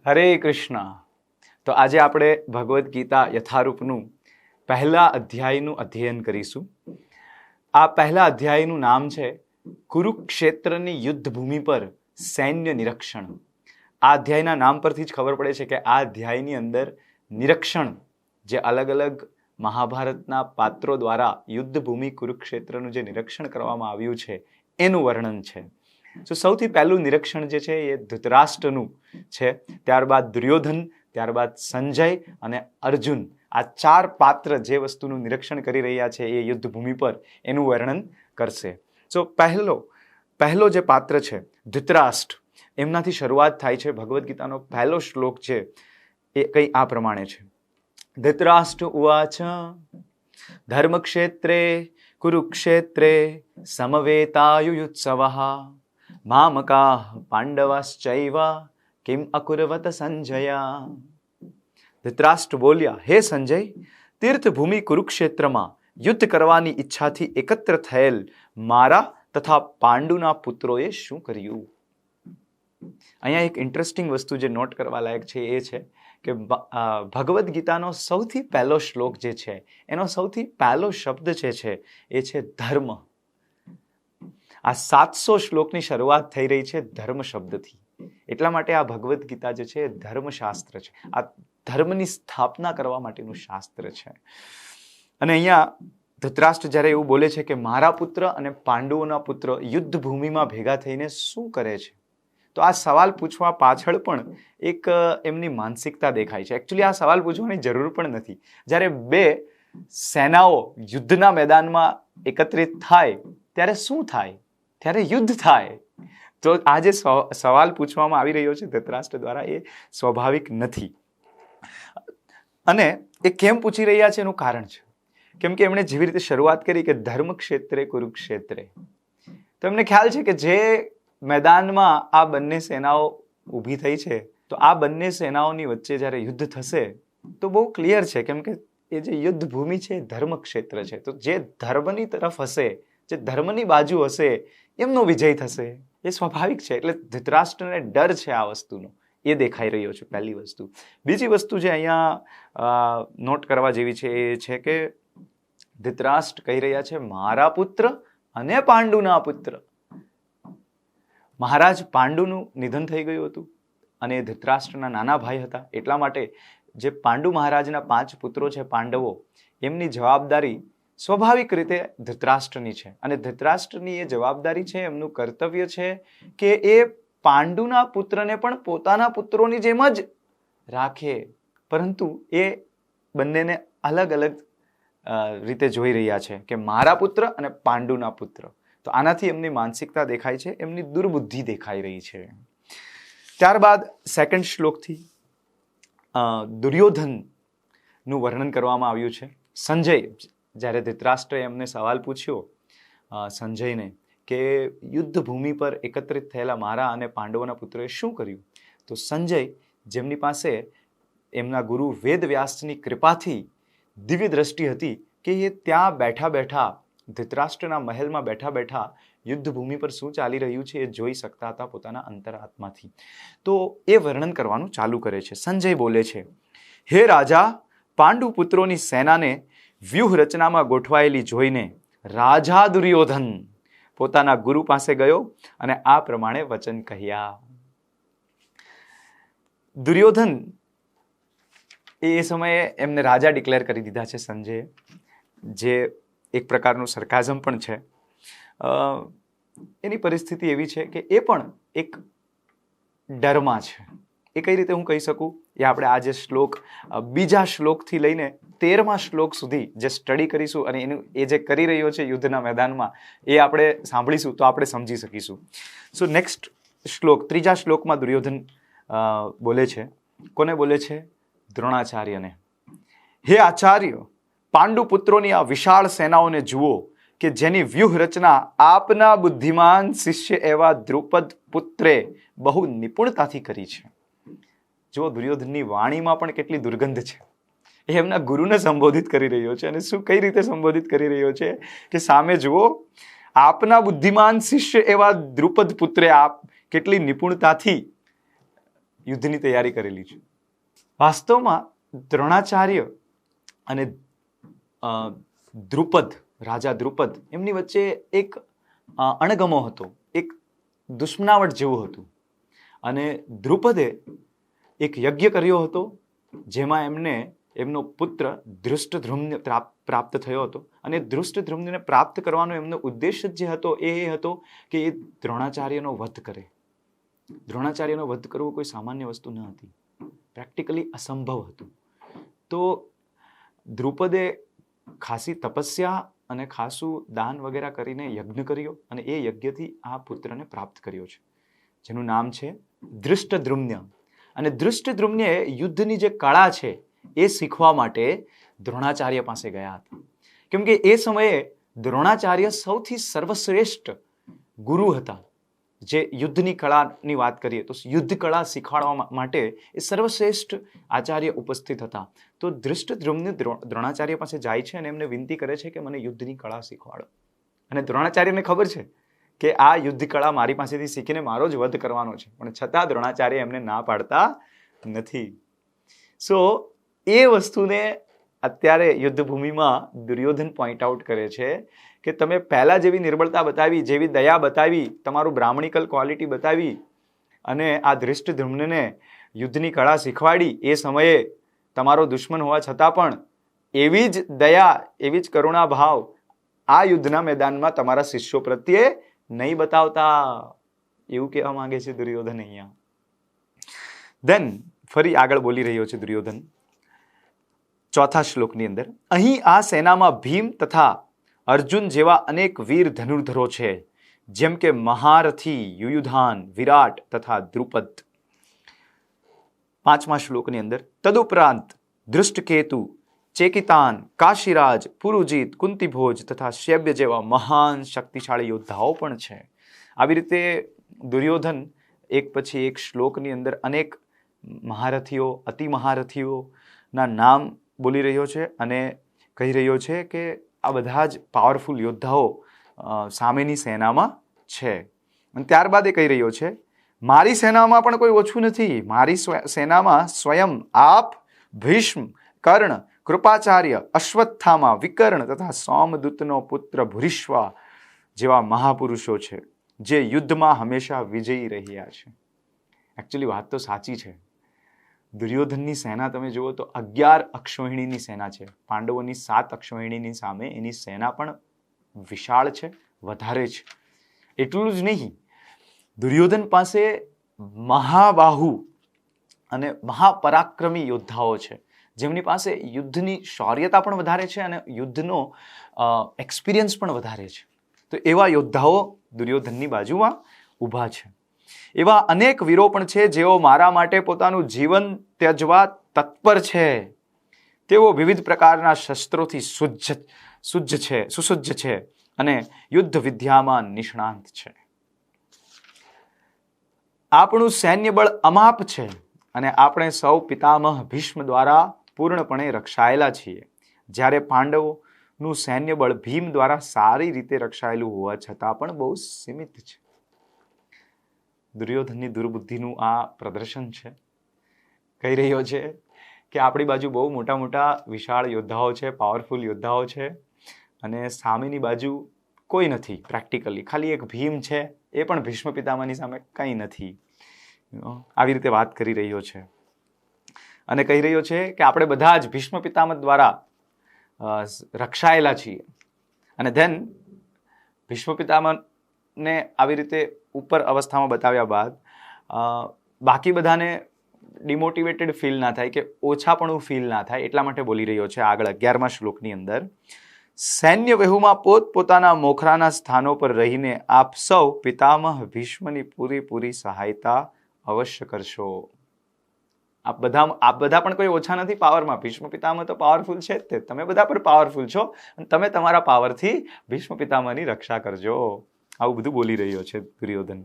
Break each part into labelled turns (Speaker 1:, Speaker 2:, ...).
Speaker 1: હરે કૃષ્ણ. તો આજે આપણે ભગવદ્ ગીતા યથારૂપનું પહેલા અધ્યાયનું અધ્યયન કરીશું. આ પહેલા અધ્યાયનું નામ છે કુરુક્ષેત્રની યુદ્ધ ભૂમિ પર સૈન્ય નિરીક્ષણ. આ અધ્યાયના નામ પરથી જ ખબર પડે છે કે આ અધ્યાયની અંદર નિરીક્ષણ, જે અલગ અલગ મહાભારતના પાત્રો દ્વારા યુદ્ધ ભૂમિ કુરુક્ષેત્રનું જે નિરીક્ષણ કરવામાં આવ્યું છે એનું વર્ણન છે. તો સૌથી પહેલું નિરીક્ષણ જે છે એ ધૃતરાષ્ટ્રનું છે, ત્યારબાદ દુર્યોધન, ત્યારબાદ સંજય અને અર્જુન. આ ચાર પાત્ર જે વસ્તુનું નિરીક્ષણ કરી રહ્યા છે એ યુદ્ધ ભૂમિ પર એનું વર્ણન કરશે. તો પહેલો જે પાત્ર છે ધૃતરાષ્ટ્ર, એમનાથી શરૂઆત થાય છે. ભગવદ્ ગીતાનો પહેલો શ્લોક છે એ કંઈ આ પ્રમાણે છે. ધૃતરાષ્ટ્ર ઉવાચ ધર્મક્ષેત્રે કુરુક્ષેત્રે સમવેતાયુયુત્સવઃ મામકાઃ પાંડવાશ્ચૈવ કિમ અકુર્વત સંજય. ધૃતરાષ્ટ્ર બોલ્યા, હે સંજય, તીર્થભૂમિ કુરુક્ષેત્રમાં યુદ્ધ કરવાની ઈચ્છાથી એકત્ર થયેલ મારા તથા પાંડુના પુત્રોએ શું કર્યું? અહીંયા એક ઇન્ટરેસ્ટિંગ વસ્તુ જે નોટ કરવા લાયક છે એ છે કે ભગવદ્ ગીતાનો સૌથી પહેલો શ્લોક જે છે એનો સૌથી પહેલો શબ્દ જે છે એ છે ધર્મ. આ 700 શ્લોકની શરૂઆત થઈ રહી છે ધર્મ શબ્દથી. એટલા માટે આ ભગવદ્ ગીતા જે છે એ ધર્મશાસ્ત્ર છે. આ ધર્મની સ્થાપના કરવા માટેનું શાસ્ત્ર છે. અને અહીંયા ધૃતરાષ્ટ્ર જ્યારે એવું બોલે છે કે મારા પુત્ર અને પાંડવોના પુત્ર યુદ્ધ ભૂમિમાં ભેગા થઈને શું કરે છે, તો આ સવાલ પૂછવા પાછળ પણ એક એમની માનસિકતા દેખાય છે. એકચ્યુઅલી આ સવાલ પૂછવાની જરૂર પણ નથી. જ્યારે બે સેનાઓ યુદ્ધના મેદાનમાં એકત્રિત થાય ત્યારે શું થાય? ત્યારે યુદ્ધ થાય. તો આ જે સવાલ પૂછવામાં આવી રહ્યો છે ધૃતરાષ્ટ્ર દ્વારા એ સ્વાભાવિક નથી. અને એ કેમ પૂછી રહ્યા છે એનું કારણ છે. કેમ કે એમણે જેવી રીતે શરૂઆત કરી કે ધર્મ ક્ષેત્રે કુરુક્ષેત્રે, તો એમને ખ્યાલ છે કે જે મેદાનમાં આ બંને સેનાઓ ઊભી થઈ છે, તો આ બંને સેનાઓની વચ્ચે જ્યારે યુદ્ધ થશે તો બહુ ક્લિયર છે, કેમ કે એ જે યુદ્ધ ભૂમિ છે ધર્મ ક્ષેત્ર છે. તો જે ધર્મની તરફ હશે, જે ધર્મની બાજુ હશે, એમનો વિજય થશે. એ સ્વાભાવિક છે. એટલે ધૃતરાષ્ટ્રને ડર છે આ વસ્તુનો, એ દેખાઈ રહ્યો છે પહેલી વસ્તુ. બીજી વસ્તુ જે અહીંયા નોટ કરવા જેવી છે એ છે કે ધૃતરાષ્ટ્ર કહી રહ્યા છે મારા પુત્ર અને પાંડુના પુત્ર. મહારાજ પાંડુનું નિધન થઈ ગયું હતું અને ધૃતરાષ્ટ્રના નાના ભાઈ હતા. એટલા માટે જે પાંડુ મહારાજના 5 પુત્રો છે પાંડવો, એમની જવાબદારી સ્વાભાવિક રીતે ધૃતરાષ્ટ્રની છે. અને ધૃતરાષ્ટ્રની એ જવાબદારી છે, એમનું કર્તવ્ય છે કે એ પાંડુના પુત્રને પણ પોતાના પુત્રોની જેમ જ રાખે, પરંતુ એ બંનેને અલગ અલગ રીતે જોઈ રહ્યા છે કે મારા પુત્ર અને પાંડુના પુત્ર. તો આનાથી એમની માનસિકતા દેખાય છે, એમની દુર્બુદ્ધિ દેખાઈ રહી છે. ત્યારબાદ સેકન્ડ શ્લોકથી દુર્યોધનનું વર્ણન કરવામાં આવ્યું છે. સંજય, જ્યારે ધૃતરાષ્ટ્રએ એમને સવાલ પૂછ્યો સંજયને કે યુદ્ધ ભૂમિ પર એકત્રિત થયેલા મારા અને પાંડવોના પુત્રોએ શું કર્યું, તો સંજય, જેમની પાસે એમના ગુરુ વેદવ્યાસની કૃપાથી દિવ્ય દ્રષ્ટિ હતી કે એ ત્યાં બેઠા બેઠા ધૃતરાષ્ટ્રના મહેલમાં બેઠા બેઠા યુદ્ધ ભૂમિ પર શું ચાલી રહ્યું છે એ જોઈ શકતા હતા પોતાના અંતરાત્માથી. તો એ વર્ણન કરવાનું ચાલુ કરે છે. સંજય બોલે છે, હે રાજા, પાંડુ પુત્રોની સેનાને વ્યૂહ રચનામાં ગોઠવાયેલી જોઈને રાજા દુર્યોધન પોતાના ગુરુ પાસે ગયો અને આ પ્રમાણે વચન કહ્યા. દુર્યોધન એ સમયે એમને રાજા ડિક્લેર કરી દીધા છે સંજયે, જે એક પ્રકારનું સરકાઝમ પણ છે. એની પરિસ્થિતિ એવી છે કે એ પણ એક ડરમાં છે. એ કઈ રીતે હું કહી શકું, એ આપણે આ જે શ્લોક બીજા શ્લોકથી લઈને 13મા શ્લોક સુધી જે સ્ટડી કરીશું અને એનું એ જે કરી રહ્યો છે યુદ્ધના મેદાનમાં, એ આપણે સાંભળીશું તો આપણે સમજી શકીશું. સો નેક્સ્ટ શ્લોક, ત્રીજા શ્લોકમાં દુર્યોધન બોલે છે. કોને બોલે છે? દ્રોણાચાર્યને. હે આચાર્ય, પાંડુ પુત્રોની આ વિશાળ સેનાઓને જુઓ કે જેની વ્યૂહ રચના આપના બુદ્ધિમાન શિષ્ય એવા દ્રુપદ પુત્રે બહુ નિપુણતાથી કરી છે. જો દુર્યોધનની વાણીમાં પણ કેટલી દુર્ગંધ છે. એ એમના ગુરુને સંબોધિત કરી રહ્યો છે. અને શું કઈ રીતે સંબોધિત કરી રહ્યો છે કે સામે જુઓ, આપના બુદ્ધિમાન શિષ્ય એવા દ્રુપદ પુત્રે આપ કેટલી નિપુણતાથી યુદ્ધની તૈયારી કરેલી છે. વાસ્તવમાં દ્રોણાચાર્ય અને દ્રુપદ, રાજા દ્રુપદ, એમની વચ્ચે એક અણગમો હતો, એક દુશ્મનાવટ જેવું હતું. અને દ્રુપદે એક યજ્ઞ કર્યો હતો જેમાં એમને એમનો પુત્ર ધૃષ્ટદ્યુમ્ન પ્રાપ્ત થયો હતો. અને ધૃષ્ટદ્યુમ્નને પ્રાપ્ત કરવાનો એમનો ઉદ્દેશ જે હતો એ હતો કે એ દ્રોણાચાર્યનો વધ કરે. દ્રોણાચાર્યનો વધ કરવો કોઈ સામાન્ય વસ્તુ ન હતી, પ્રેક્ટિકલી અસંભવ હતું. તો દ્રુપદે ખાસી તપસ્યા અને ખાસું દાન વગેરે કરીને યજ્ઞ કર્યો અને એ યજ્ઞથી આ પુત્રને પ્રાપ્ત કર્યો છે, જેનું નામ છે ધૃષ્ટદ્યુમ્ન. અને ધૃષ્ટદ્યુમ્નએ યુદ્ધની જે કળા છે એ શીખવા માટે દ્રોણાચાર્ય પાસે ગયા હતા. કેમ કે એ સમયે દ્રોણાચાર્ય સૌથી સર્વશ્રેષ્ઠ ગુરુ હતા. જે યુદ્ધની કળાની વાત કરીએ તો યુદ્ધ કળા શીખવાડવા માટે એ સર્વશ્રેષ્ઠ આચાર્ય ઉપસ્થિત હતા. તો ધૃષ્ટદ્યુમ્ન દ્રોણાચાર્ય પાસે જાય છે અને એમને વિનંતી કરે છે કે મને યુદ્ધની કળા શીખવાડો. અને દ્રોણાચાર્યને ખબર છે કે આ યુદ્ધ કળા મારી પાસેથી શીખીને મારો જ વધ કરવાનો છે, પણ છતાં દ્રોણાચાર્ય એમને ના પાડતા નથી. સો એ વસ્તુને અત્યારે યુદ્ધભૂમિમાં દુર્યોધન પોઈન્ટ આઉટ કરે છે કે તમે પહેલા જેવી નિર્બળતા બતાવી, જેવી દયા બતાવી, તમારું બ્રાહ્મણિકલ ક્વોલિટી બતાવી અને આ ધૃષ્ટદ્યુમ્નને યુદ્ધની કળા શીખવાડી, એ સમયે તમારો દુશ્મન હોવા છતાં પણ એવી જ દયા, એવી જ કરુણા ભાવ આ યુદ્ધના મેદાનમાં તમારા શિષ્યો પ્રત્યે નહીં બતાવતા, એવું કહેવા માંગે છે દુર્યોધન અહીંયા. દેન ફરી આગળ બોલી રહ્યો છે દુર્યોધન ચોથા શ્લોકની અંદર. અહીં આ સેનામાં ભીમ તથા અર્જુન જેવા અનેક વીર ધનુર્ધરો છે, જેમ કે મહારથી યુયુધાન, વિરાટ તથા દ્રુપદ. પાંચમા શ્લોકની અંદર તદુપરાંત દૃષ્ટકેતુ, ચેકિતાન, કાશીરાજ, પુરુજીત, કુંતીભોજ તથા શૈબ્ય જેવા મહાન શક્તિશાળી યોદ્ધાઓ પણ છે. આવી રીતે દુર્યોધન એક પછી એક શ્લોકની અંદર અનેક મહારથીઓ, અતિ મહારથીઓના નામ બોલી રહ્યો છે અને કહી રહ્યો છે કે આ બધા જ પાવરફુલ યોદ્ધાઓ સામેની સેનામાં છે. અને ત્યારબાદ એ કહી રહ્યો છે મારી સેનામાં પણ કોઈ ઓછું નથી. મારી સેનામાં સ્વયં આપ, ભીષ્મ, કર્ણ, કૃપાચાર્ય, અશ્વત્થામા, વિકર્ણ તથા સોમદૂતનો પુત્ર ભૂરિશ્વા જેવા મહાપુરુષો છે, જે યુદ્ધમાં હંમેશા વિજયી રહ્યા છે. એકચ્યુઅલી વાત તો સાચી છે. દુર્યોધનની સેના તમે જુઓ તો 11 અક્ષોહિણીની સેના છે. પાંડવોની 7 અક્ષોહિણીની સામે એની સેના પણ વિશાળ છે, વધારે છે. એટલું જ નહીં, દુર્યોધન પાસે મહાબાહુ અને મહાપરાક્રમી યોદ્ધાઓ છે, જેમની પાસે યુદ્ધની શૌર્યતા પણ વધારે છે અને યુદ્ધનો એક્સપિરિયન્સ પણ વધારે છે. તો એવા યોદ્ધાઓ દુર્યોધનની બાજુમાં ઊભા છે. એવા અનેક વીરો પણ છે જેઓ મારા માટે પોતાનું જીવન ત્યજવા તત્પર છે. તેઓ વિવિધ પ્રકારના શસ્ત્રોથી સુસજ્જ છે અને યુદ્ધ વિદ્યામાં નિષ્ણાંત છે. આપણું સૈન્ય બળ અમાપ છે અને આપણે સૌ પિતામહ ભીષ્મ દ્વારા પૂર્ણપણે રક્ષાયેલા છીએ, જ્યારે પાંડવોનું સૈન્ય બળ ભીમ દ્વારા સારી રીતે રક્ષાયેલું હોવા છતાં પણ બહુ સીમિત છે. દુર્યોધનની દુર્બુદ્ધિનું આ પ્રદર્શન છે. કહી રહ્યો છે કે આપણી બાજુ બહુ મોટા મોટા વિશાળ યોદ્ધાઓ છે, પાવરફુલ યોદ્ધાઓ છે અને સામેની બાજુ કોઈ નથી. પ્રેક્ટિકલી ખાલી એક ભીમ છે, એ પણ ભીષ્મ પિતામહની સામે કંઈ નથી. આવી રીતે વાત કરી રહ્યો છે અને કહી રહ્યો છે કે આપણે બધા જ ભીષ્મ પિતામહ દ્વારા રક્ષાયેલા છીએ. અને ધેન ભીષ્મ પિતામહને આવી રીતે ઉપર અવસ્થામાં બતાવ્યા બાદ બાકી બધાને ડિમોટિવેટેડ ફીલ ના થાય, કે ઓછાપણું ફીલ ના થાય, એટલા માટે બોલી રહ્યો છે આગળ 11મા શ્લોકની અંદર. સૈન્ય વ્યૂહમાં પોતપોતાના મોખરાના સ્થાનો પર રહીને આપ સૌ પિતામહ ભીષ્મની પૂરેપૂરી સહાયતા અવશ્ય કરશો. આપ બધા પણ કોઈ ઓછા નથી પાવરમાં. ભીષ્મ પિતામહ તો પાવરફુલ છે જ તે. તમે બધા પણ પાવરફુલ છો અને તમે તમારા પાવરથી ભીષ્મ પિતામહની રક્ષા કરજો. આવું બધું બોલી રહ્યો છે દુર્યોધન.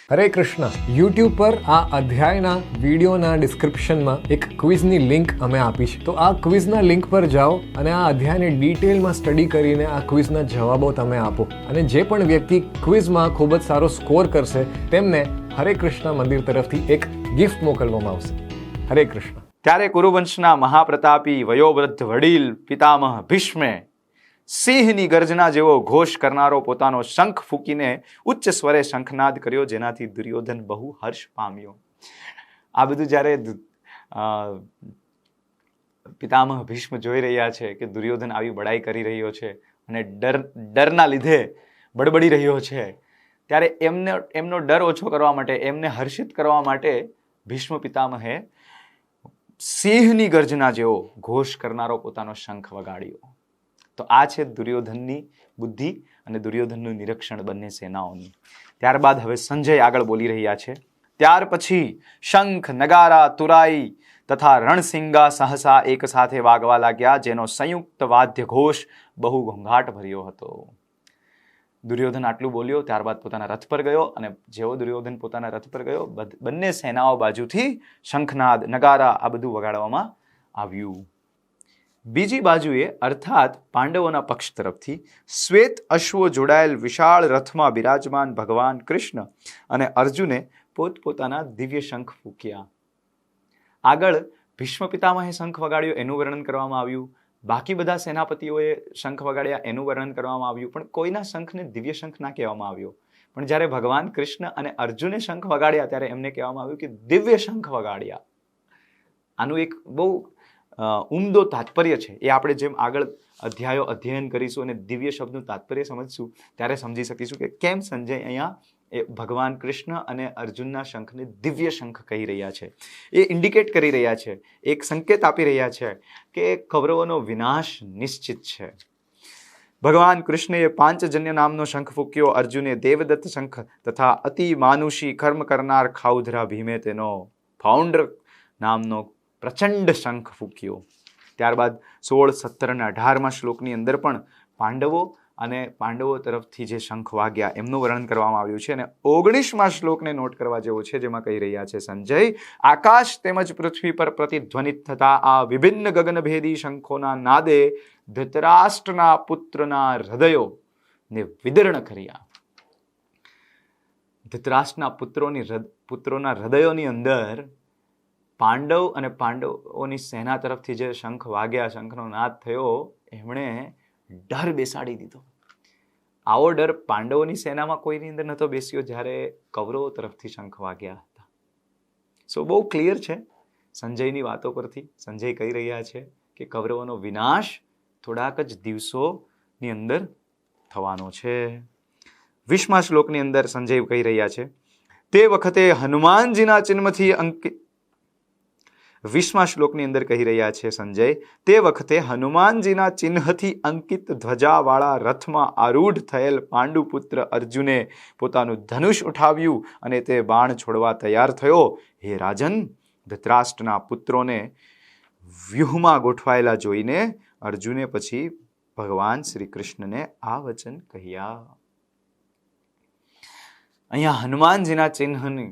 Speaker 2: હરે કૃષ્ણ. યુટ્યુબ પર આ અધ્યાયના વિડીયોના ડિસ્ક્રિપ્શનમાં એક ક્વિઝની લિંક અમે આપી છે. તો આ ક્વિઝના લિંક પર જાઓ અને આ અધ્યાયને ડિટેલમાં સ્ટડી કરીને આ ક્વિઝના જવાબો તમે આપો. અને જે પણ વ્યક્તિ ક્વિઝમાં ખૂબ જ સારો સ્કોર કરશે તેમને હરે કૃષ્ણ મંદિર તરફથી એક ગિફ્ટ મોકલવામાં આવશે. હરે કૃષ્ણ.
Speaker 1: ત્યારે કુરુવંશના મહાપ્રતાપી વયોવૃદ્ધ વડીલ પિતામહ ભીષ્મે સિંહની ગર્જના જેવો ઘોષ કરનારો પોતાનો શંખ ફૂંકીને ઉચ્ચ સ્વરે શંખનાદ કર્યો, જેનાથી દુર્યોધન બહુ હર્ષ પામ્યો. આ બધું જ્યારે પિતામહ ભીષ્મ જોઈ રહ્યા છે કે દુર્યોધન આવી બડાઈ કરી રહ્યો છે અને ડરના લીધે બડબડી રહ્યો છે, ત્યારે એમનો ડર ઓછો કરવા માટે, એમને હર્ષિત કરવા માટે ભીષ્મ પિતામહે સિંહની ગર્જના જેવો ઘોષ કરનારો પોતાનો શંખ વગાડ્યો. તો આ છે દુર્યોધનની બુદ્ધિ અને દુર્યોધનનું નિરીક્ષણ બંને સેનાઓની. ત્યારબાદ હવે સંજય આગળ બોલી રહ્યા છે. ત્યાર પછી શંખ, નગારા, તુરાઈ તથા રણસિંગા સહસા એક સાથે વાગવા લાગ્યા, જેનો સંયુક્ત વાદ્ય ઘોષ બહુ ઘોંઘાટ ભર્યો હતો. દુર્યોધન આટલું બોલ્યો, ત્યારબાદ પોતાના રથ પર ગયો, અને જેવો દુર્યોધન પોતાના રથ પર ગયો, બંને સેનાઓ બાજુથી શંખનાદ, નગારા આ બધું વગાડવામાં આવ્યું. બીજી બાજુએ અર્થાત પાંડવોના પક્ષ તરફથી શ્વેત અશ્વો જોડાયેલ વિશાળ રથમાં બિરાજમાન ભગવાન કૃષ્ણ અને અર્જુને પોતપોતાના દિવ્ય શંખ ફૂંક્યા. આગળ ભીષ્મ પિતામહે શંખ વગાડ્યો એનું વર્ણન કરવામાં આવ્યું, બાકી બધા સેનાપતિઓએ શંખ વગાડ્યા એનું વર્ણન કરવામાં આવ્યું, પણ કોઈના શંખને દિવ્ય શંખ ના કહેવામાં આવ્યો. પણ જ્યારે ભગવાન કૃષ્ણ અને અર્જુને શંખ વગાડ્યા ત્યારે એમને કહેવામાં આવ્યું કે દિવ્ય શંખ વગાડ્યા. આનું એક બહુ ઉમદો તાત્પર્ય છે. એ આપણે જેમ આગળ અધ્યાયો અધ્યયન કરીશું અને દિવ્ય શબ્દનું તાત્પર્ય સમજશું ત્યારે સમજી શકીશું કે કેમ સંજય અહીંયા એ ભગવાન કૃષ્ણ અને અર્જુનના શંખને દિવ્ય શંખ કહી રહ્યા છે. એ ઇન્ડિકેટ કરી રહ્યા છે, એક સંકેત આપી રહ્યા છે કે કૌરવોનો વિનાશ નિશ્ચિત છે. ભગવાન કૃષ્ણએ પાંચજન્ય નામનો શંખ ફૂંક્યો, અર્જુને દેવદત્ત શંખ તથા અતિ માનુષી કર્મ કરનાર ખાઉધરા ભીમે તેનો ફાઉન્ડર નામનો પ્રચંડ શંખ ફૂંક્યો. ત્યારબાદ 16, 17 અને 18મા શ્લોકની અંદર પણ પાંડવો તરફથી જે શંખ વાગ્યા એમનું વર્ણન કરવામાં આવ્યું છે. અને 19મા શ્લોકને નોટ કરવા જેવો છે, જેમાં કહી રહ્યા છે સંજય, આકાશ તેમજ પૃથ્વી પર પ્રતિધ્વનિત થતા આ વિભિન્ન ગગનભેદી શંખોના નાદે ધૃતરાષ્ટ્રના પુત્રના હૃદયો ને વિદીર્ણ કર્યા. ધૃતરાષ્ટ્રના પુત્રોના હૃદયોની અંદર પાંડવ અને પાંડવોની સેના તરફથી જે શંખ વાગ્યા, શંખનો નાદ થયો, એમણે ડર બેસાડી દીધો. આવો ડર પાંડવોની સેનામાં કોઈની અંદર નહોતો બેસ્યો જ્યારે કૌરવો તરફથી શંખ વાગ્યા હતા. સો બહુ ક્લિયર છે સંજયની વાતો પરથી. સંજય કહી રહ્યા છે કે કૌરવોનો વિનાશ થોડાક જ દિવસોની અંદર થવાનો છે. 20મા શ્લોકની અંદર સંજય કહી રહ્યા છે, તે વખતે હનુમાનજીના ચિહ્નથી અંકિત 20મા શ્લોકની અંદર કહી રહ્યા છે સંજય, તે વખતે હનુમાનજીના ચિહ્નથી અંકિત ધ્વજાવાળા રથમાં આરૂઢ થયેલ પાંડુપુત્ર અર્જુને પોતાનું ધનુષ ઉઠાવ્યું અને તે બાણ છોડવા તૈયાર થયો. હે રાજન, ધૃતરાષ્ટ્રના પુત્રોને વ્યૂહમાં ગોઠવાયેલા જોઈને અર્જુને પછી ભગવાન શ્રી કૃષ્ણને આ વચન કહ્યા. અહીંયા હનુમાનજીના ચિહ્નની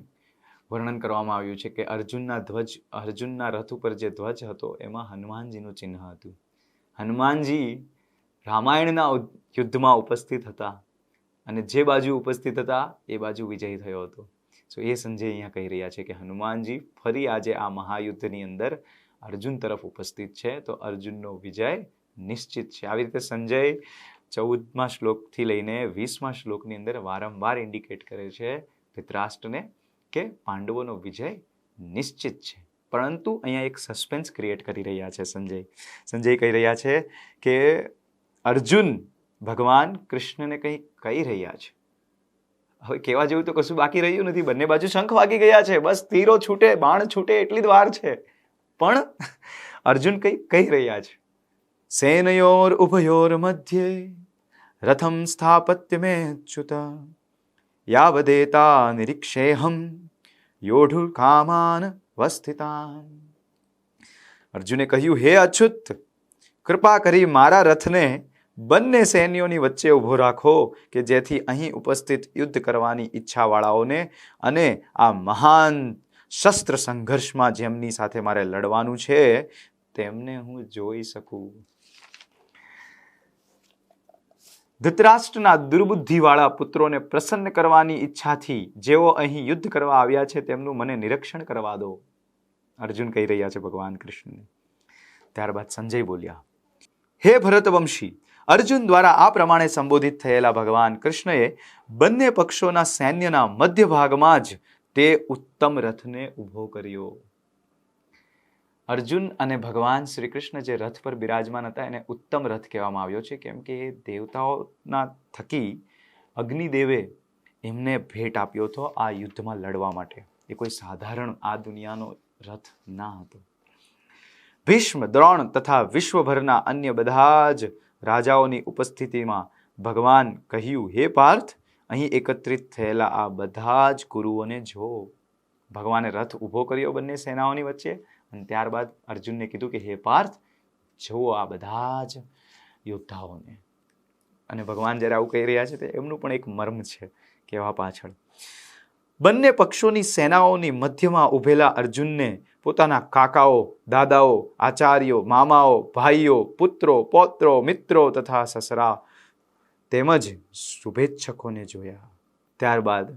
Speaker 1: વર્ણન કરવામાં આવ્યું છે કે અર્જુનના રથ ઉપર જે ધ્વજ હતો એમાં હનુમાનજીનું ચિહ્ન હતું. હનુમાનજી રામાયણના યુદ્ધમાં ઉપસ્થિત હતા અને જે બાજુ ઉપસ્થિત હતા એ બાજુ વિજય થયો હતો. સો એ સંજય અહીંયા કહી રહ્યા છે કે હનુમાનજી ફરી આજે આ મહાયુદ્ધની અંદર અર્જુન તરફ ઉપસ્થિત છે, તો અર્જુનનો વિજય નિશ્ચિત છે. આવી રીતે સંજય 14મા શ્લોકથી લઈને 20મા શ્લોકની અંદર વારંવાર ઇન્ડિકેટ કરે છે ધૃતરાષ્ટ્રને કે પાંડવોનો વિજય નિશ્ચિત છે. પરંતુ અહીંયા એક સસ્પેન્સ ક્રિએટ કરી રહ્યા છે સંજય કહી રહ્યા છે કે અર્જુન ભગવાન કૃષ્ણને કંઈ કહી રહ્યા છે. હવે કહેવા જેવું તો કશું બાકી રહ્યું નથી, બંને બાજુ શંખ વાગી ગયા છે, બસ તીરો છૂટે, બાણ છૂટે એટલી જ વાર છે. પણ અર્જુન કંઈ કહી રહ્યા છે, સેનયોર ઉભયોર મધ્યે રથમ સ્થાપત્ય મે ચ્યુત યાવદેતા નિરીક્ષેહમ યોઢુ કામાન વસ્થિતાન. અર્જુને કહ્યું, હે અચ્યુત, કૃપા કરી મારા રથને બંને સૈન્યોની વચ્ચે ઊભો રાખો કે જેથી અહીં ઉપસ્થિત યુદ્ધ કરવાની ઈચ્છાવાળાઓને અને આ મહાન શસ્ત્ર સંઘર્ષમાં જેમની સાથે મારે લડવાનું છે તેમને હું જોઈ શકું. ધૃતરાષ્ટ્રના દુર્બુદ્ધિવાળા પુત્રોને પ્રસન્ન કરવાની ઈચ્છાથી જેઓ અહીં યુદ્ધ કરવા આવ્યા છે તેમનું મને નિરીક્ષણ કરવા દો. અર્જુન કહી રહ્યા છે ભગવાન કૃષ્ણને. ત્યારબાદ સંજય બોલ્યા, હે ભરતવંશી, અર્જુન દ્વારા આ પ્રમાણે સંબોધિત થયેલા ભગવાન કૃષ્ણએ બંને પક્ષોના સૈન્યના મધ્ય ભાગમાં જ તે ઉત્તમ રથને ઊભો કર્યો. અર્જુન અને ભગવાન શ્રી કૃષ્ણ જે રથ પર બિરાજમાન હતા એને ઉત્તમ રથ કહેવામાં આવ્યો છે, કેમ કે એ દેવતાઓના થકી અગ્નિદેવે એમને ભેટ આપ્યો હતો આ યુદ્ધમાં લડવા માટે. એ કોઈ સાધારણ આ દુનિયાનો રથ ના હતો. ભીષ્મ, દ્રોણ તથા વિશ્વભરના અન્ય બધા જ રાજાઓની ઉપસ્થિતિમાં ભગવાન કહ્યું, હે પાર્થ, અહીં એકત્રિત થયેલા આ બધા જ ગુરુઓને જો. ભગવાને રથ ઊભો કર્યો બંને સેનાઓની વચ્ચે અને ત્યારબાદ અર્જુનને કીધું કે હે પાર્થ, જુઓ આ બધા જ યોદ્ધાઓને. અને ભગવાન જ્યારે આવું કહી રહ્યા છે તે એમનું પણ એક મર્મ છે કહેવા પાછળ. બંને પક્ષોની સેનાઓની મધ્યમાં ઊભેલા અર્જુનને પોતાના કાકાઓ, દાદાઓ, આચાર્યો, મામાઓ, ભાઈઓ, પુત્રો, પૌત્રો, મિત્રો તથા સસરા તેમજ શુભેચ્છકોને જોયા. ત્યારબાદ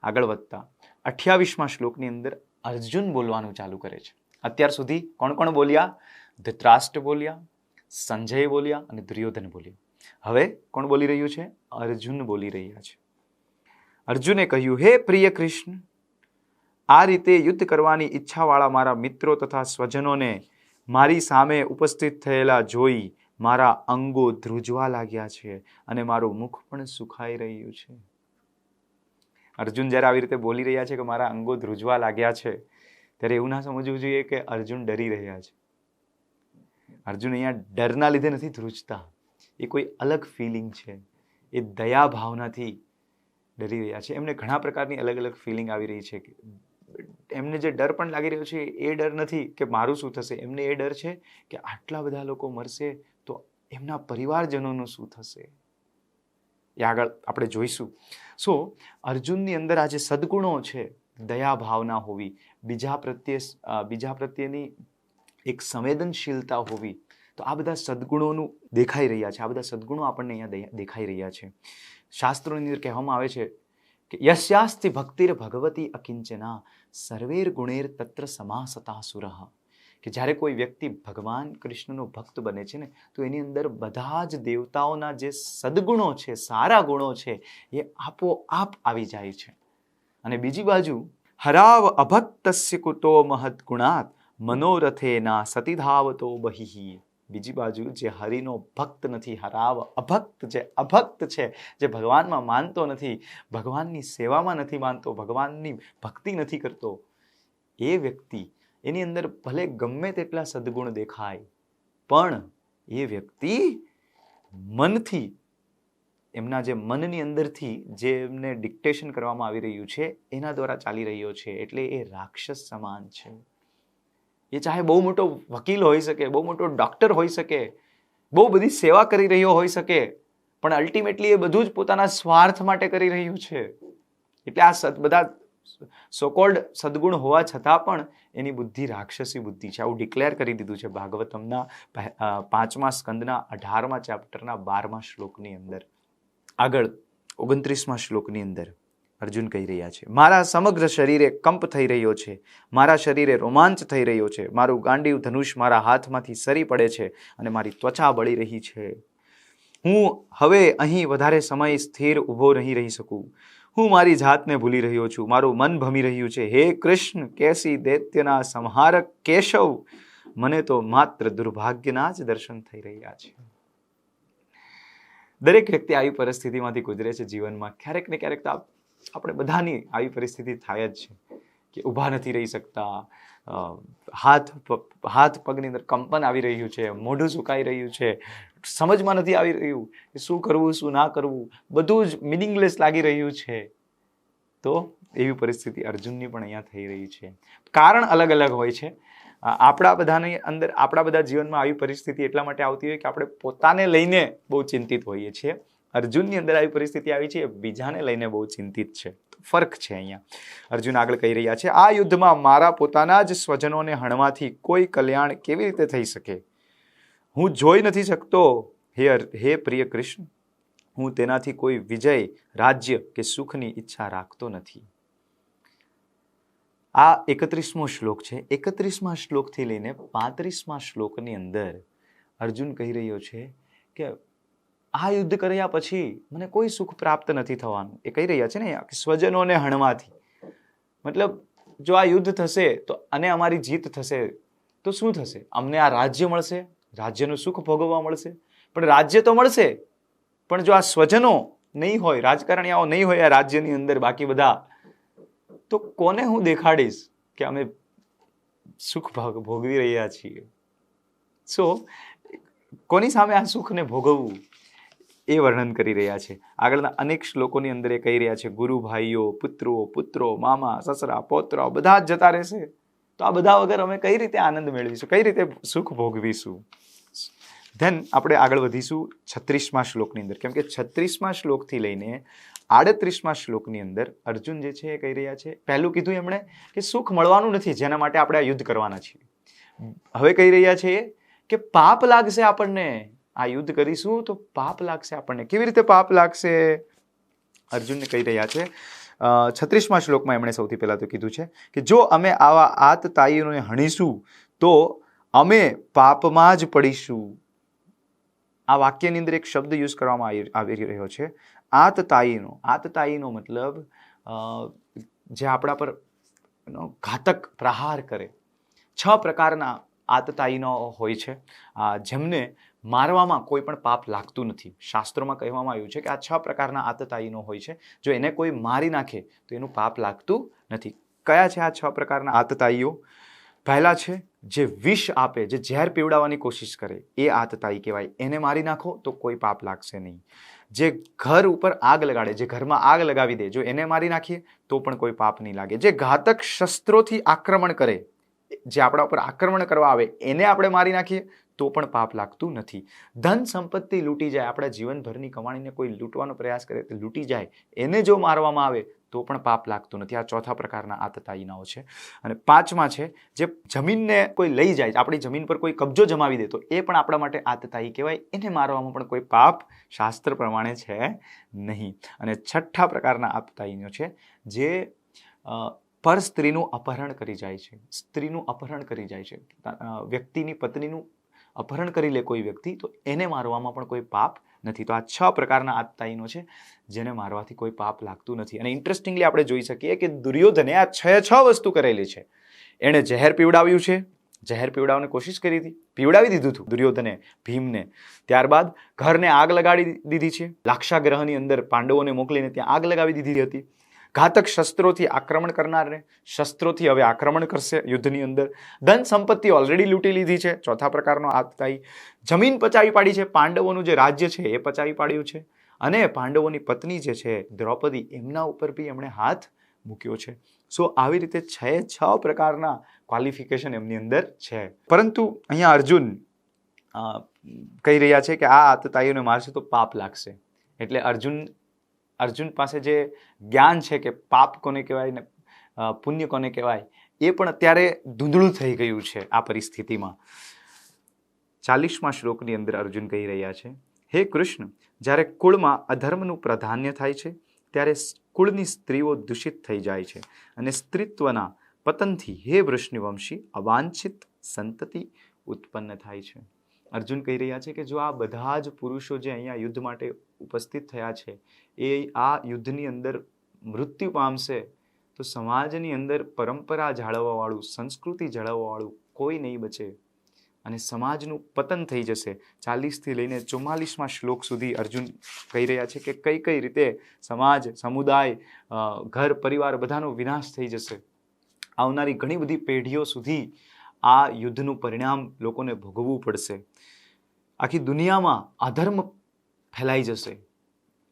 Speaker 1: આગળ વધતા 28મા શ્લોકની અંદર અર્જુન બોલવાનું ચાલુ કરે છે. અત્યાર સુધી કોણ કોણ બોલ્યા? ધૃતરાષ્ટ્ર બોલ્યા, સંજય બોલ્યા અને દુર્યોધન બોલ્યા. હવે કોણ બોલી રહ્યું છે? અર્જુન બોલી રહ્યા છે. અર્જુને કહ્યું, હે પ્રિય કૃષ્ણ, આ રીતે યુદ્ધ કરવાની ઈચ્છાવાળા મારા મિત્રો તથા સ્વજનોને મારી સામે ઉપસ્થિત થયેલા જોઈ મારા અંગો ધ્રુજવા લાગ્યા છે અને મારું મુખ પણ સુખાઈ રહ્યું છે. અર્જુન જ્યારે આવી રીતે બોલી રહ્યા છે કે મારા અંગો ધ્રુજવા લાગ્યા છે, ત્યારે એવું ના સમજવું જોઈએ કે અર્જુન ડરી રહ્યા છે. અર્જુન અહીંયા ડરના લીધે નથી ધ્રુજતા. એ કોઈ અલગ ફિલિંગ છે. એ દયા ભાવનાથી ડરી રહ્યા છે. એમને ઘણા પ્રકારની અલગ અલગ ફિલિંગ આવી રહી છે. એમને જે ડર પણ લાગી રહ્યો છે એ ડર નથી કે મારું શું થશે, એમને એ ડર છે કે આટલા બધા લોકો મરશે તો એમના પરિવારજનોનું શું થશે. એ આગળ આપણે જોઈશું. સો અર્જુનની અંદર આ જે સદગુણો છે, દયા ભાવના હોવી, બીજા પ્રત્યેની એક સંવેદનશીલતા હોવી, તો આ બધા સદગુણોનું દેખાઈ રહ્યા છે. આ બધા સદગુણો આપણને અહીંયા દેખાઈ રહ્યા છે. શાસ્ત્રોની અંદર કહેવામાં આવે છે કે યસ્યાસ્તિ ભક્તિર ભગવતી અકિંચના સર્વેર ગુણેર તત્ર સમાસતા સુરઃ. કે જ્યારે કોઈ વ્યક્તિ ભગવાન કૃષ્ણનો ભક્ત બને છે ને, તો એની અંદર બધા જ દેવતાઓના જે સદગુણો છે, સારા ગુણો છે, એ આપોઆપ આવી જાય છે. અને બીજી બાજુ હરાવ અભક્તસ્ય કુતો મહદ ગુણાત મનોરથેના સતીધાવતો બહિ. બીજી બાજુ જે હરિનો ભક્ત નથી, હરાવ અભક્ત, જે અભક્ત છે, જે ભગવાનમાં માનતો નથી, ભગવાનની સેવામાં નથી માનતો, ભગવાનની ભક્તિ નથી કરતો, એ વ્યક્તિ એની અંદર ભલે ગમે તેટલા સદગુણ દેખાય, પણ એ વ્યક્તિ મનથી, એમના જે મનની અંદરથી જે એમને ડિક્ટેશન કરવામાં આવી રહ્યું છે એના દ્વારા ચાલી રહ્યો છે. એટલે એ રાક્ષસ સમાન છે. એ ચાહે બહુ મોટો વકીલ હોઈ શકે, બહુ મોટો ડોક્ટર હોઈ શકે, બહુ બધી સેવા કરી રહ્યો હોઈ શકે, પણ અલ્ટિમેટલી એ બધું જ પોતાના સ્વાર્થ માટે કરી રહ્યું છે. એટલે આ બધા સોકોલ્ડ સદગુણ હોવા છતાં પણ એની બુદ્ધિ રાક્ષસી બુદ્ધિ છે. આવું ડિક્લેર કરી દીધું છે ભાગવતમના 5મા સ્કંદના 18મા ચેપ્ટરના 12મા શ્લોકની અંદર. આગળ 29મા શ્લોકની અંદર અર્જુન કહી રહ્યા છે, મારા સમગ્ર શરીરે કંપ થઈ રહ્યો છે, મારા શરીરે રોમાંચ થઈ રહ્યો છે, મારું ગાંડીવ ધનુષ મારા હાથમાંથી સરી પડે છે અને મારી ત્વચા બળી રહી છે. હું હવે અહીં વધારે સમય સ્થિર ઊભો નહીં રહી શકું. હું મારી જાતને ભૂલી રહ્યો છું, મારું મન ભમી રહ્યું છે. હે કૃષ્ણ, કેસી દૈત્યના સંહારક કેશવ, મને તો માત્ર દુર્ભાગ્યના જ દર્શન થઈ રહ્યા છે. દરેક વ્યક્તિ આવી પરિસ્થિતિમાંથી ગુજરે છે જીવનમાં. ક્યારેક ને ક્યારેક તો આપણે બધાની આવી પરિસ્થિતિ થાય જ છે કે ઊભા નથી રહી શકતા, હાથ પગની અંદર કંપન આવી રહ્યું છે, મોઢું સુકાઈ રહ્યું છે, સમજમાં નથી આવી રહ્યું કે શું કરવું શું ના કરવું, બધું જ મિનિંગલેસ લાગી રહ્યું છે. તો એવી પરિસ્થિતિ અર્જુનની પણ અહીંયા થઈ રહી છે. કારણ અલગ અલગ હોય છે. આપણા બધાની અંદર, આપણા બધા જીવનમાં આવી પરિસ્થિતિ એટલા માટે આવતી હોય કે આપણે પોતાને લઈને બહુ ચિંતિત હોઈએ છીએ. અર્જુનની અંદર આવી પરિસ્થિતિ આવી છે, બીજાને લઈને બહુ ચિંતિત છે. ફરક છે અહીંયા. અર્જુન આગળ કહી રહ્યા છે, આ યુદ્ધમાં મારા પોતાના જ સ્વજનોને હણવાથી કોઈ કલ્યાણ કેવી રીતે થઈ શકે? હું જોઈ નથી શકતો. હે પ્રિય કૃષ્ણ, હું તેનાથી કોઈ વિજય, રાજ્ય કે સુખની ઈચ્છા રાખતો નથી. આ 31મો શ્લોક છે. 31મા શ્લોકથી લઈને 35મા શ્લોકની અંદર અર્જુન કહી રહ્યો છે કે આ યુદ્ધ કર્યા પછી મને કોઈ સુખ પ્રાપ્ત નથી થવાનું. એ કહી રહ્યા છે ને કે સ્વજનોને હણવાથી, મતલબ જો આ યુદ્ધ થશે તો અને અમારી જીત થશે તો શું થશે? અમને આ રાજ્ય મળશે, રાજ્યનું સુખ ભોગવવા મળશે. પણ રાજ્ય તો મળશે, પણ જો આ સ્વજનો નહીં હોય, રાજકારણીઓ નહીં હોય આ રાજ્યની અંદર, બાકી બધા, તો કોને હું દેખાડીશ કે અમે સુખ ભોગવી રહ્યા છીએ? સો કોની સામે આ સુખને ભોગવવું એ વર્ણન કરી રહ્યા છે. આગળના અનેક શ્લોકોની અંદર એ કહી રહ્યા છે ગુરુ ભાઈઓ, પુત્રો, મામા, સસરા, પૌત્રો બધા જ જતા રહેશે, તો આ બધા વગર અમે કઈ રીતે આનંદ મેળવીશું, કઈ રીતે સુખ ભોગવીશું? ધેન આપણે આગળ વધીશું 36મા શ્લોકની અંદર, કેમ કે 36મા શ્લોકથી લઈને 38મા શ્લોકની અંદર અર્જુન જે છે એ કહી રહ્યા છે, પહેલું કીધું એમણે કે સુખ મળવાનું નથી જેના માટે આપણે આ યુદ્ધ કરવાના છીએ. હવે કહી રહ્યા છે કે પાપ લાગશે આપણને, આ યુદ્ધ કરીશું તો પાપ લાગશે આપણને. કેવી રીતે પાપ લાગશે? અર્જુનને કહી રહ્યા છે 36મા શ્લોકમાં એમણે સૌથી પહેલા તો કીધું છે કે જો અમે આવા આતતાયીઓને હણીશું તો અમે પાપમાં જ પડીશું. આ વાક્યની અંદર એક શબ્દ યુઝ કરવામાં આવી રહ્યો છે, આતતાયીનો. આતતાયીનો મતલબ જે આપણા પર ઘાતક પ્રહાર કરે. 6 પ્રકારના આતતાયીનો હોય છે, જેમને મારવામાં કોઈ પણ પાપ લાગતું નથી. શાસ્ત્રોમાં કહેવામાં આવ્યું છે કે આ 6 પ્રકારના આતતાયીનો હોય છે, જો એને કોઈ મારી નાખે તો એનું પાપ લાગતું નથી. કયા છે આ 6 પ્રકારના આતતાયીઓ? પહેલા છે જે વિષ આપે, જે ઝેર પીવડાવવાની કોશિશ કરે, એ આતતાયી કહેવાય. એને મારી નાખો તો કોઈ પાપ લાગશે નહીં. જે ઘર ઉપર આગ લગાડે, જે ઘરમાં આગ લગાવી દે, જો એને મારી નાખીએ તો પણ કોઈ પાપ નહીં લાગે. જે ઘાતક શસ્ત્રોથી આક્રમણ કરે, જે આપણા ઉપર આક્રમણ કરવા આવે, એને આપણે મારી નાખીએ તો પણ પાપ લાગતું નથી. ધન સંપત્તિ લૂંટી જાય, આપણા જીવનભરની કમાણીને કોઈ લૂંટવાનો પ્રયાસ કરે તો લૂંટી જાય, એને જો મારવામાં આવે તો પણ પાપ લાગતું નથી. આ 4થા પ્રકારના આતતાયીનાઓ છે. અને 5મા છે જે જમીનને કોઈ લઈ જાય, આપણી જમીન પર કોઈ કબજો જમાવી દે તો એ પણ આપણા માટે આતતાયી કહેવાય. એને મારવામાં પણ કોઈ પાપ શાસ્ત્ર પ્રમાણે છે નહીં. અને 6થા પ્રકારના આતતાયીનો છે જે પર સ્ત્રીનું અપહરણ કરી જાય છે, સ્ત્રીનું અપહરણ કરી જાય છે, વ્યક્તિની પત્નીનું અપહરણ કરી લે કોઈ વ્યક્તિ, તો એને મારવામાં પણ કોઈ પાપ નથી. તો આ 6 પ્રકારના આતતાયીનો છે જેને મારવાથી કોઈ પાપ લાગતું નથી. અને ઇન્ટરેસ્ટિંગલી આપણે જોઈ શકીએ કે દુર્યોધને આ 6 વસ્તુ કરેલી છે. એણે ઝેર પીવડાવ્યું છે, ઝેર પીવડાવવાની કોશિશ કરી હતી, પીવડાવી દીધું હતું દુર્યોધને ભીમને. ત્યારબાદ ઘરને આગ લગાડી દીધી છે, લાક્ષાગ્રહની અંદર પાંડવોને મોકલીને ત્યાં આગ લગાવી દીધી હતી. ઘાતક શસ્ત્રોથી આક્રમણ કરનારને શસ્ત્રોથી હવે આક્રમણ કરશે યુદ્ધની અંદર. ધન સંપત્તિ ઓલરેડી લૂંટી લીધી છે, 4થા પ્રકારનો આતતાયી. જમીન પચાવી પાડી છે, પાંડવોનું જે રાજ્ય છે એ પચાવી પાડ્યું છે. અને પાંડવોની પત્ની જે છે દ્રૌપદી, એમના ઉપર બી એમણે હાથ મૂક્યો છે. સો આવી રીતે 6 પ્રકારના ક્વોલિફિકેશન એમની અંદર છે. પરંતુ અહીંયા અર્જુન કહી રહ્યા છે કે આ આતતાયીઓને મારશે તો પાપ લાગશે. એટલે અર્જુન પાસે જે જ્ઞાન છે કે પાપ કોને કહેવાય ને પુણ્ય કોને કહેવાય, એ પણ અત્યારે ધૂંધળું થઈ ગયું છે આ પરિસ્થિતિમાં. 40મા શ્લોકની અંદર અર્જુન કહી રહ્યા છે, હે કૃષ્ણ, જ્યારે કુળમાં અધર્મનું પ્રાધાન્ય થાય છે ત્યારે કુળની સ્ત્રીઓ દૂષિત થઈ જાય છે અને સ્ત્રીત્વના પતનથી હે વૃષ્ણિવંશી અવાંછિત સંતતિ ઉત્પન્ન થાય છે. અર્જુન કહી રહ્યા છે કે જો આ બધા જ પુરુષો જે અહીંયા યુદ્ધ માટે ઉપસ્થિત થયા છે એ આ યુદ્ધની અંદર મૃત્યુ પામશે તો સમાજની અંદર પરંપરા જાળવવાવાળું, સંસ્કૃતિ જાળવવાવાળું કોઈ નહીં બચે અને સમાજનું પતન થઈ જશે. 40થી લઈને 44મા શ્લોક સુધી અર્જુન કહી રહ્યા છે કે કઈ કઈ રીતે સમાજ, સમુદાય, ઘર, પરિવાર બધાનો વિનાશ થઈ જશે. આવનારી ઘણી બધી પેઢીઓ સુધી આ યુદ્ધનું પરિણામ લોકોને ભોગવવું પડશે. આખી દુનિયામાં અધર્મ ફેલાઈ જશે.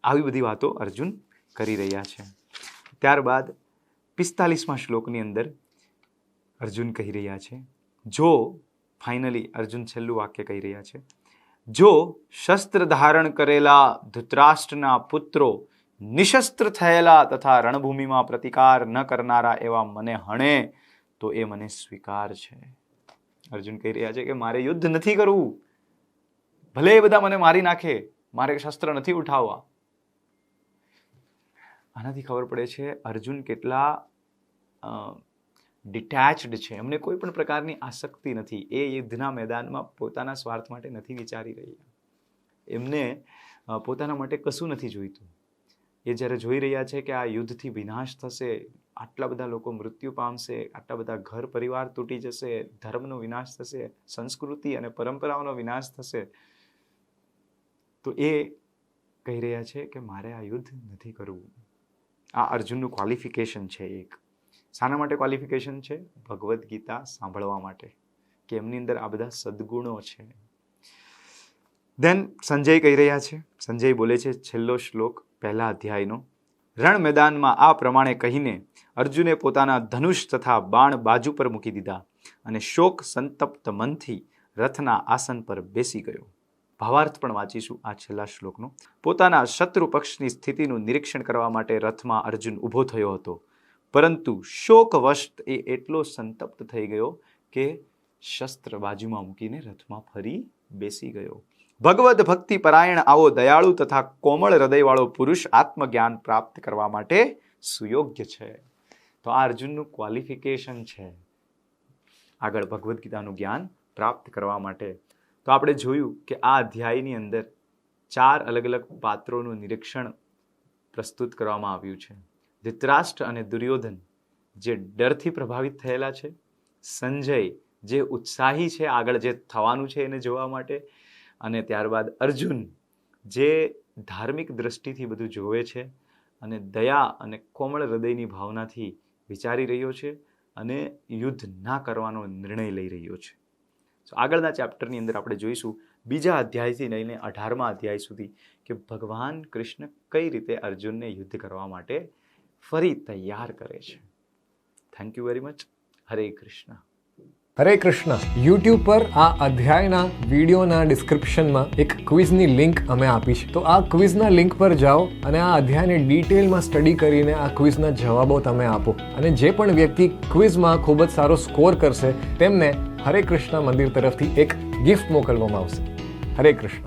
Speaker 1: આવી બધી વાતો અર્જુન કરી રહ્યા છે. ત્યારબાદ 45મા શ્લોકની અંદર અર્જુન કહી રહ્યા છે, જો ફાઇનલી અર્જુન છેલ્લું વાક્ય કહી રહ્યા છે, જો શસ્ત્ર ધારણ કરેલા ધૃતરાષ્ટ્રના પુત્રો નિશસ્ત્ર થયેલા તથા રણભૂમિમાં પ્રતિકાર ન કરનારા એવા મને હણે તો એ મને સ્વીકાર છે. અર્જુન કહી રહ્યા છે કે મારે યુદ્ધ નથી કરવું, ભલે એ બધા મને મારી નાખે, મારે શસ્ત્ર નથી ઉઠાવવા, આનાથી ખબર પડે છે અર્જુન કેટલા ડિટેચ્ડ છે. એમને કોઈ પણ પ્રકારની આસક્તિ નથી. એ યુદ્ધના મેદાનમાં પોતાના સ્વાર્થ માટે નથી વિચારી રહ્યા. એમને પોતાના માટે કશું નથી જોઈતું. એ જ્યારે જોઈ રહ્યા છે કે આ યુદ્ધથી વિનાશ થશે, આટલા બધા લોકો મૃત્યુ પામશે, આટલા બધા ઘર પરિવાર તૂટી જશે, ધર્મનો વિનાશ થશે, સંસ્કૃતિ અને પરંપરાઓનો વિનાશ થશે, તો એ કહી રહ્યા છે કે મારે આ યુદ્ધ નથી કરવું. આ અર્જુનનું ક્વોલિફિકેશન છે. એક શાના માટે ક્વોલિફિકેશન છે? ભગવદ્ ગીતા સાંભળવા માટે, કે એમની અંદર આ બધા સદગુણો છે. દેન સંજય કહી રહ્યા છે, સંજય બોલે છે છેલ્લો શ્લોક પહેલા અધ્યાયનો, રણ મેદાનમાં આ પ્રમાણે કહીને અર્જુને પોતાના ધનુષ તથા બાણ બાજુ પર મૂકી દીધા અને શોક સંતપ્ત મનથી રથના આસન પર બેસી ગયો. ભાવાર્થ પણ વાંચીશું આ છેલ્લા શ્લોકનો. પોતાના શત્રુ પક્ષની સ્થિતિનું નિરીક્ષણ કરવા માટે રથમાં અર્જુન ઊભો થયો હતો, પરંતુ શોકવશ એ એટલો સંતપ્ત થઈ ગયો કે શસ્ત્ર બાજુમાં મૂકીને રથમાં ફરી બેસી ગયો. ભગવદ ભક્તિ પરાયણ આવો દયાળુ તથા કોમળ હૃદયવાળો પુરુષ આત્મજ્ઞાન પ્રાપ્ત કરવા માટે સુયોગ્ય છે. તો આ અર્જુનનું ક્વોલિફિકેશન છે આગળ ભગવદ્ ગીતાનું જ્ઞાન પ્રાપ્ત કરવા માટે. તો આપણે જોયું કે આ અધ્યાયની અંદર 4 અલગ અલગ પાત્રોનું નિરીક્ષણ પ્રસ્તુત કરવામાં આવ્યું છે. ધૃતરાષ્ટ્ર અને દુર્યોધન જે ડરથી પ્રભાવિત થયેલા છે, સંજય જે ઉત્સાહી છે આગળ જે થવાનું છે એને જોવા માટે, અને ત્યારબાદ અર્જુન જે ધાર્મિક દ્રષ્ટિથી બધું જોવે છે અને દયા અને કોમળ હૃદયની ભાવનાથી વિચારી રહ્યો છે અને યુદ્ધ ના કરવાનો નિર્ણય લઈ રહ્યો છે. તો આગળના ચેપ્ટરની અંદર આપણે જોઈશું બીજા અધ્યાયથી લઈને 18મા અધ્યાય સુધી કે ભગવાન કૃષ્ણ કઈ રીતે અર્જુનને યુદ્ધ કરવા માટે ફરી તૈયાર કરે છે. Thank you very much. Hare Krishna.
Speaker 2: Hare Krishna. YouTube પર આ અધ્યાયના વિડીયોના ડિસ્ક્રિપ્શનમાં એક ક્વિઝની લિંક અમે આપી છે. તો આ ક્વિઝના લિંક પર જાઓ અને આ અધ્યાયને ડિટેલમાં સ્ટડી કરીને આ ક્વિઝના જવાબો તમે આપો. અને જે પણ વ્યક્તિ ક્વિઝમાં ખૂબ જ સારો સ્કોર કરશે તેમને હરે કૃષ્ણ મંદિર તરફથી એક ગિફ્ટ મોકલવામાં આવશે. હરે કૃષ્ણ.